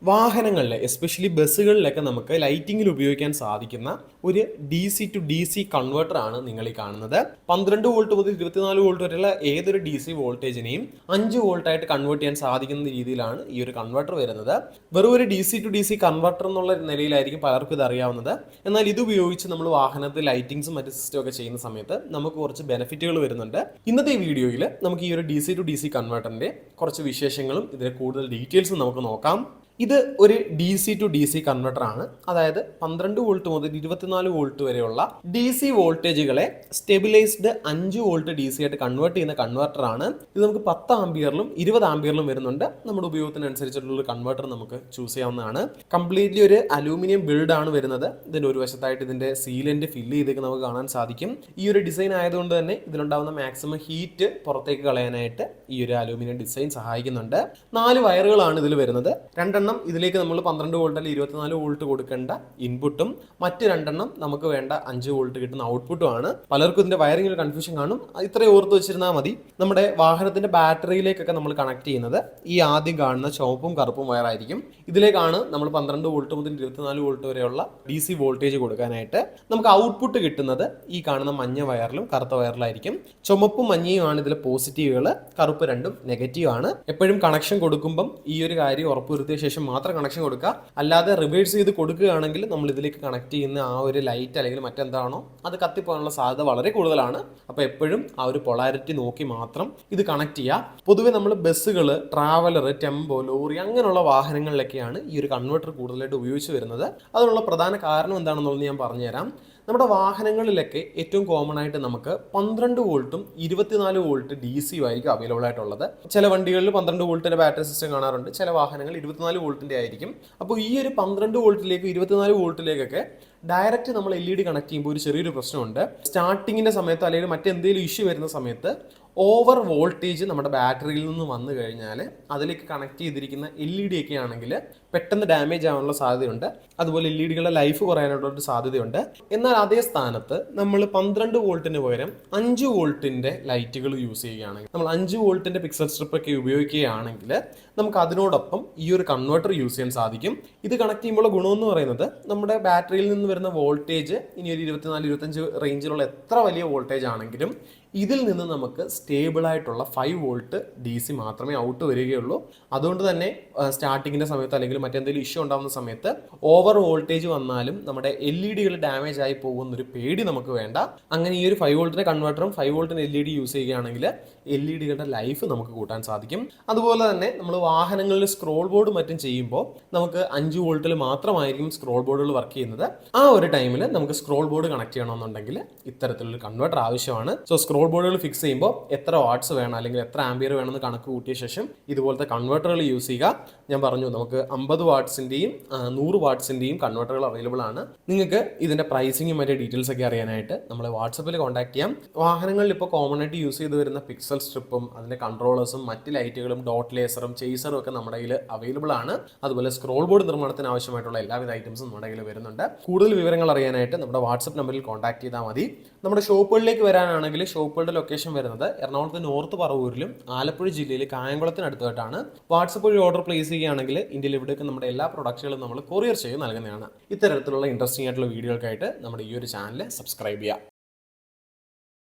വാഹനങ്ങളിൽ എസ്പെഷ്യലി ബസ്സുകളിലൊക്കെ നമുക്ക് ലൈറ്റിങ്ങിൽ ഉപയോഗിക്കാൻ സാധിക്കുന്ന ഒരു DC ടു DC കൺവേർട്ടർ ആണ് നിങ്ങൾ ഈ കാണുന്നത്. 12 വോൾട്ട് മുതൽ 24 വോൾട്ട് വരെയുള്ള ഏതൊരു DC വോൾട്ടേജിനെയും 5 വോൾട്ട് ആയിട്ട് കൺവേർട്ട് ചെയ്യാൻ സാധിക്കുന്ന രീതിയിലാണ് ഈ ഒരു കൺവേർട്ടർ വരുന്നത്. വെറും ഒരു DC ടു DC കൺവേർട്ടർ എന്നുള്ള നിലയിലായിരിക്കും പലർക്കും ഇത് അറിയാവുന്നത്. എന്നാൽ ഇത് ഉപയോഗിച്ച് നമ്മൾ വാഹനത്തിൽ ലൈറ്റിങ്സും മറ്റ് സിസ്റ്റം ഒക്കെ ചെയ്യുന്ന സമയത്ത് നമുക്ക് കുറച്ച് ബെനിഫിറ്റുകൾ വരുന്നുണ്ട്. ഇന്നത്തെ ഈ വീഡിയോയിൽ നമുക്ക് ഈ ഒരു DC ടു DC കൺവേർട്ടറിന്റെ കുറച്ച് വിശേഷങ്ങളും ഇതിലെ കൂടുതൽ ഡീറ്റെയിൽസും നമുക്ക് നോക്കാം. ഇത് ഒരു DC ടു DC കൺവെർട്ടർ ആണ്. അതായത് 12 വോൾട്ട് മുതൽ 24 വോൾട്ട് വരെയുള്ള DC വോൾട്ടേജുകളെ സ്റ്റെബിലൈസ്ഡ് 5 വോൾട്ട് DC ആയിട്ട് കൺവേർട്ട് ചെയ്യുന്ന കൺവെർട്ടർ ആണ്. ഇത് നമുക്ക് 10 ആംപിയറിലും 20 ആംപിയറിലും വരുന്നുണ്ട്. നമ്മുടെ ഉപയോഗത്തിനനുസരിച്ചിട്ടുള്ള ഒരു കൺവെർട്ടർ നമുക്ക് ചൂസ് ചെയ്യാവുന്നതാണ്. കംപ്ലീറ്റ്ലി ഒരു അലൂമിനിയം ബിൽഡ് ആണ് വരുന്നത്. ഇതിന്റെ ഒരു വശത്തായിട്ട് ഇതിന്റെ സീലന്റ് ഫില്ല് ചെയ്തേക്ക് നമുക്ക് കാണാൻ സാധിക്കും. ഈ ഒരു ഡിസൈൻ ആയതുകൊണ്ട് തന്നെ ഇതിലുണ്ടാവുന്ന മാക്സിമം ഹീറ്റ് പുറത്തേക്ക് കളയാനായിട്ട് ഈ ഒരു അലൂമിനിയം ഡിസൈൻ സഹായിക്കുന്നുണ്ട്. 4 വയറുകളാണ് ഇതിൽ വരുന്നത്. രണ്ടെണ്ണം ഇതിലേക്ക് നമ്മൾ 12 വോൾട്ട് അല്ലെങ്കിൽ 24 വോൾട്ട് കൊടുക്കേണ്ട ഇൻപുട്ടും മറ്റ് രണ്ടെണ്ണം നമുക്ക് വേണ്ട 5 വോൾട്ട് കിട്ടുന്ന ഔട്ട്പുട്ടും ആണ്. പലർക്കും ഇതിന്റെ വയറിംഗ് ഒരു കൺഫ്യൂഷൻ കാണും. ഇത്രയും ഓർത്ത് വെച്ചിരുന്നാൽ മതി. നമ്മുടെ വാഹനത്തിന്റെ ബാറ്ററിയിലേക്കൊക്കെ നമ്മൾ കണക്ട് ചെയ്യുന്നത് ഈ ആദ്യം കാണുന്ന ചുവപ്പും കറുപ്പും വയറായിരിക്കും. ഇതിലേക്കാണ് നമ്മൾ 12 വോൾട്ട് മുതൽ 24 വോൾട്ട് വരെയുള്ള DC വോൾട്ടേജ് കൊടുക്കാനായിട്ട്. നമുക്ക് ഔട്ട്പുട്ട് കിട്ടുന്നത് ഈ കാണുന്ന മഞ്ഞ വയറിലും കറുത്ത വയറിലായിരിക്കും. ചുമപ്പും മഞ്ഞയും ആണ് ഇതിലെ പോസിറ്റീവുകൾ, കറുപ്പ് രണ്ടും നെഗറ്റീവ് ആണ്. എപ്പോഴും കണക്ഷൻ കൊടുക്കുമ്പം ഈ ഒരു കാര്യം ഉറപ്പുവരുത്തിയ ശേഷം മാത്രം കണക്ഷൻ കൊടുക്കുക. അല്ലാതെ റിവേഴ്സ് ചെയ്ത് കൊടുക്കുകയാണെങ്കിൽ നമ്മൾ ഇതിലേക്ക് കണക്ട് ചെയ്യുന്ന ആ ഒരു ലൈറ്റ് അല്ലെങ്കിൽ മറ്റെന്താണോ അത് കത്തിപ്പോകാനുള്ള സാധ്യത വളരെ കൂടുതലാണ്. അപ്പോൾ എപ്പോഴും ആ ഒരു പൊളാരിറ്റി നോക്കി മാത്രം ഇത് കണക്ട് ചെയ്യുക. പൊതുവെ നമ്മൾ ബസ്സുകൾ, ട്രാവലർ, ടെമ്പോ, ലോറി അങ്ങനെയുള്ള വാഹനങ്ങളിലൊക്കെയാണ് ഈ ഒരു കൺവെർട്ടർ കൂടുതലായിട്ട് ഉപയോഗിച്ച് വരുന്നത്. അതിനുള്ള പ്രധാന കാരണം എന്താണെന്നുള്ളത് ഞാൻ പറഞ്ഞുതരാം. നമ്മുടെ വാഹനങ്ങളിലൊക്കെ ഏറ്റവും കോമൺ ആയിട്ട് നമുക്ക് 12 വോൾട്ടും 24 വോൾട്ട് DC ആയിരിക്കും അവൈലബിൾ ആയിട്ടുള്ളത്. ചില വണ്ടികളിൽ 12 വോൾട്ടിന്റെ ബാറ്ററി സിസ്റ്റം കാണാറുണ്ട്. ചില വാഹനങ്ങൾ 24 വോൾട്ടിന്റെ ആയിരിക്കും. അപ്പോൾ ഈ ഒരു 12 വോൾട്ടിലേക്ക് 24 വോൾട്ടിലേക്കൊക്കെ ഡയറക്റ്റ് നമ്മൾ LED കണക്ട് ചെയ്യുമ്പോൾ ഒരു ചെറിയൊരു പ്രശ്നമുണ്ട്. സ്റ്റാർട്ടിങ്ങിന്റെ സമയത്ത് അല്ലെങ്കിൽ മറ്റെന്തെങ്കിലും ഇഷ്യൂ വരുന്ന സമയത്ത് ഓവർ വോൾട്ടേജ് നമ്മുടെ ബാറ്ററിയിൽ നിന്ന് വന്നു കഴിഞ്ഞാൽ അതിലേക്ക് കണക്ട് ചെയ്തിരിക്കുന്ന LED ഒക്കെ ആണെങ്കിൽ പെട്ടെന്ന് ഡാമേജ് ആവാനുള്ള സാധ്യതയുണ്ട്. അതുപോലെ LEDകളുടെ ലൈഫ് കുറയാനുള്ള ഒരു സാധ്യതയുണ്ട്. എന്നാൽ അതേ സ്ഥാനത്ത് നമ്മൾ 12 വോൾട്ടിന് പകരം 5 വോൾട്ടിന്റെ ലൈറ്റുകൾ യൂസ് ചെയ്യുകയാണെങ്കിൽ, നമ്മൾ 5 വോൾട്ടിന്റെ പിക്സൽ സ്ട്രിപ്പ് ഒക്കെ ഉപയോഗിക്കുകയാണെങ്കിൽ നമുക്ക് അതിനോടൊപ്പം ഈ ഒരു കൺവെർട്ടർ യൂസ് ചെയ്യാൻ സാധിക്കും. ഇത് കണക്ട് ചെയ്യുമ്പോൾ ഗുണമെന്ന് പറയുന്നത് നമ്മുടെ ബാറ്ററിയിൽ നിന്ന് വരുന്ന വോൾട്ടേജ് ഇനി ഒരു 24-25 റേഞ്ചിലുള്ള എത്ര വലിയ വോൾട്ടേജ് ആണെങ്കിലും ഇതിൽ നിന്ന് നമുക്ക് സ്റ്റേബിൾ ആയിട്ടുള്ള 5 വോൾട്ട് DC മാത്രമേ ഔട്ട് വരികയുള്ളൂ. അതുകൊണ്ട് തന്നെ സ്റ്റാർട്ടിങ്ങിന്റെ സമയത്ത് അല്ലെങ്കിൽ മറ്റെന്തെങ്കിലും ഇഷ്യൂ ഉണ്ടാകുന്ന സമയത്ത് ഓവർ വോൾട്ടേജ് വന്നാലും നമ്മുടെ LEDകൾ ഡാമേജ് ആയി പോകുന്നൊരു പേടി നമുക്ക് വേണ്ട. അങ്ങനെ ഈ ഒരു 5 വോൾട്ടിന്റെ കൺവെർട്ടറും 5 വോൾട്ടിന് LED യൂസ് ചെയ്യുകയാണെങ്കിൽ LEDകളുടെ ലൈഫ് നമുക്ക് കൂട്ടാൻ സാധിക്കും. അതുപോലെ തന്നെ നമ്മൾ വാഹനങ്ങളിൽ സ്ക്രോൾ ബോർഡ് മറ്റും ചെയ്യുമ്പോൾ നമുക്ക് 5 വോൾട്ടിൽ മാത്രമായിരിക്കും സ്ക്രോൾ ബോർഡുകൾ വർക്ക് ചെയ്യുന്നത്. ആ ഒരു ടൈമിൽ നമുക്ക് സ്ക്രോൾ ബോർഡ് കണക്ട് ചെയ്യണമെന്നുണ്ടെങ്കിൽ ഇത്തരത്തിലുള്ള കൺവെർട്ടർ ആവശ്യമാണ്. സോ സ്ക്രോൾ ബോർഡുകൾ ഫിക്സ് ചെയ്യുമ്പോൾ എത്ര വാട്ട്സ് വേണം അല്ലെങ്കിൽ എത്ര ആംപിയർ വേണമെന്ന് കണക്ക് കൂട്ടിയ ശേഷം ഇതുപോലത്തെ കൺവെർട്ടറുകൾ യൂസ് ചെയ്യുക. ഞാൻ പറഞ്ഞു നമുക്ക് 50 വാട്ട്സിന്റെയും 100 വാട്ട്സിന്റെയും കൺവെർട്ടറുകൾ അവൈലബിൾ ആണ്. നിങ്ങൾക്ക് ഇതിന്റെ പ്രൈസിങ്ങും മറ്റേ ഡീറ്റെയിൽസ് ഒക്കെ അറിയാനായിട്ട് നമ്മളെ വാട്സപ്പിൽ കോൺടാക്ട് ചെയ്യാം. വാഹനങ്ങളിൽ ഇപ്പോൾ കോമൺ ആയിട്ട് യൂസ് ചെയ്ത് വരുന്ന പിക്സൽ സ്ട്രിപ്പും അതിന്റെ കൺട്രോളേഴ്സും മറ്റ് ലൈറ്റുകളും ഡോട്ട് ലേസറും ചേസറും ഒക്കെ നമ്മുടെ കയ്യിൽ അവൈലബിൾ ആണ്. അതുപോലെ സ്ക്രോൾ ബോർഡ് നിർമ്മാണത്തിന് ആവശ്യമായിട്ടുള്ള എല്ലാവിധ ഐറ്റംസും നമ്മുടെ കയ്യിൽ വരുന്നുണ്ട്. കൂടുതൽ വിവരങ്ങൾ അറിയാനായിട്ട് നമ്മുടെ വാട്സപ്പ് നമ്പറിൽ കോൺടാക്ട് ചെയ്താൽ മതി. നമ്മുടെ ഷോപ്പുകളിലേക്ക് വരാനാണെങ്കിൽ ഷോപ്പുകളുടെ ലൊക്കേഷൻ വരുന്നത് എറണാകുളത്ത് നോർത്ത് പറവൂരിലും ആലപ്പുഴ ജില്ലയിൽ കായംകുളത്തിനടുത്തായിട്ടാണ്. വാട്സപ്പ് വഴി ഓർഡർ പ്ലേസ് ചെയ്യുകയാണെങ്കിൽ ഇന്ത്യയിൽ ഇവിടേക്ക് നമ്മുടെ എല്ലാ പ്രൊഡക്റ്റുകളും നമ്മൾ കൊറിയർ ചെയ്ത് നൽകുന്നതാണ്. ഇത്തരത്തിലുള്ള ഇൻട്രസ്റ്റിംഗ് ആയിട്ടുള്ള വീഡിയോകൾക്കായിട്ട് നമ്മുടെ ഈ ഒരു ചാനൽ സബ്സ്ക്രൈബ് ചെയ്യുക.